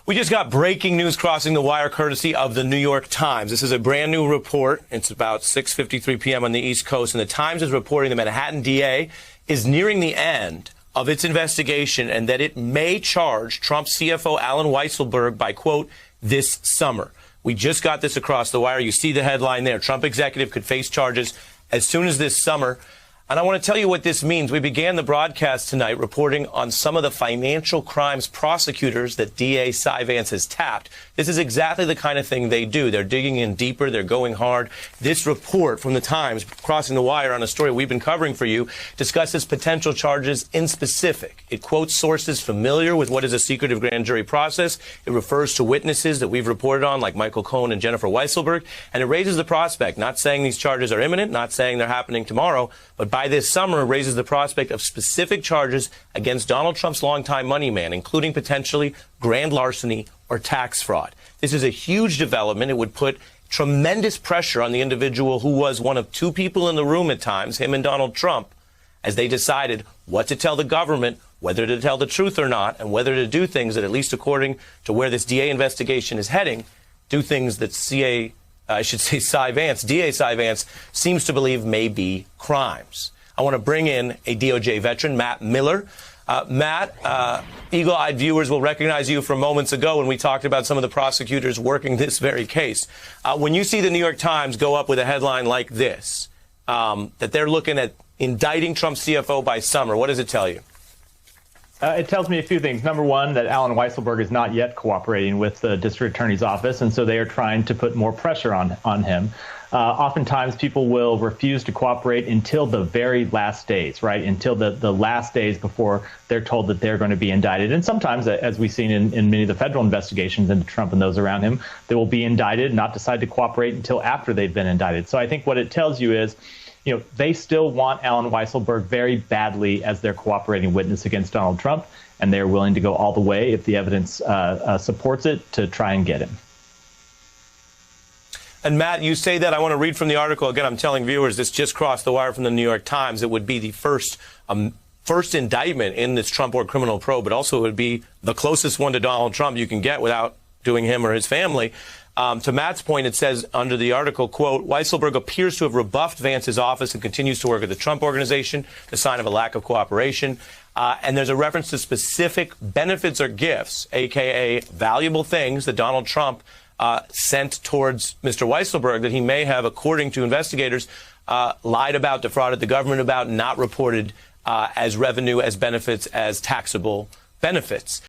We just got breaking news crossing the wire courtesy of the New York Times. This is a brand new report. It's about 6:53 p.m. on the East Coast, and the Times is reporting the Manhattan DA is nearing the end of its investigation and that it may charge Trump CFO Alan Weisselberg by, quote, this summer. We just got this across the wire. You see the headline there. Trump executive could face charges as soon as this summer. And I want to tell you what this means. We began the broadcast tonight reporting on some of the financial crimes prosecutors that DA Cy Vance has tapped. This is exactly the kind of thing they do. They're digging in deeper. They're going hard. This report from the Times, crossing the wire on a story we've been covering for you, discusses potential charges in specific. It quotes sources familiar with what is a secretive grand jury process. It refers to witnesses that we've reported on, like Michael Cohen and Jennifer Weisselberg. And it raises the prospect, not saying these charges are imminent, not saying they're happening tomorrow, but by this summer, it raises the prospect of specific charges against Donald Trump's longtime money man, including potentially grand larceny or tax fraud. This is a huge development. It would put tremendous pressure on the individual who was one of two people in the room at times, him and Donald Trump, as they decided what to tell the government, whether to tell the truth or not, and whether to do things that, at least according to where this DA investigation is heading, do things that DA Cy Vance seems to believe may be crimes. I want to bring in a DOJ veteran, Matt Miller. Matt, eagle-eyed viewers will recognize you from moments ago when we talked about some of the prosecutors working this very case. When you see the New York Times go up with a headline like this, that they're looking at indicting Trump's CFO by summer, what does it tell you? It tells me a few things. Number one, that Alan Weisselberg is not yet cooperating with the district attorney's office, and so they are trying to put more pressure on him. Oftentimes, people will refuse to cooperate until the very last days, right? Until the last days before they're told that they're going to be indicted. And sometimes, as we've seen in many of the federal investigations into Trump and those around him, they will be indicted, not decide to cooperate until after they've been indicted. So I think what it tells you is, they still want Alan Weisselberg very badly as their cooperating witness against Donald Trump, and they're willing to go all the way, if the evidence supports it, to try and get him. And Matt, you say that. I want to read from the article. Again, I'm telling viewers this just crossed the wire from the New York Times. It would be the first indictment in this Trump or criminal probe, but also it would be the closest one to Donald Trump you can get without doing him or his family. To Matt's point, it says under the article, quote, Weisselberg appears to have rebuffed Vance's office and continues to work with the Trump organization, the sign of a lack of cooperation. And there's a reference to specific benefits or gifts, a.k.a. valuable things that Donald Trump sent towards Mr. Weisselberg that he may have, according to investigators, lied about, defrauded the government about, not reported as revenue, as benefits, as taxable benefits.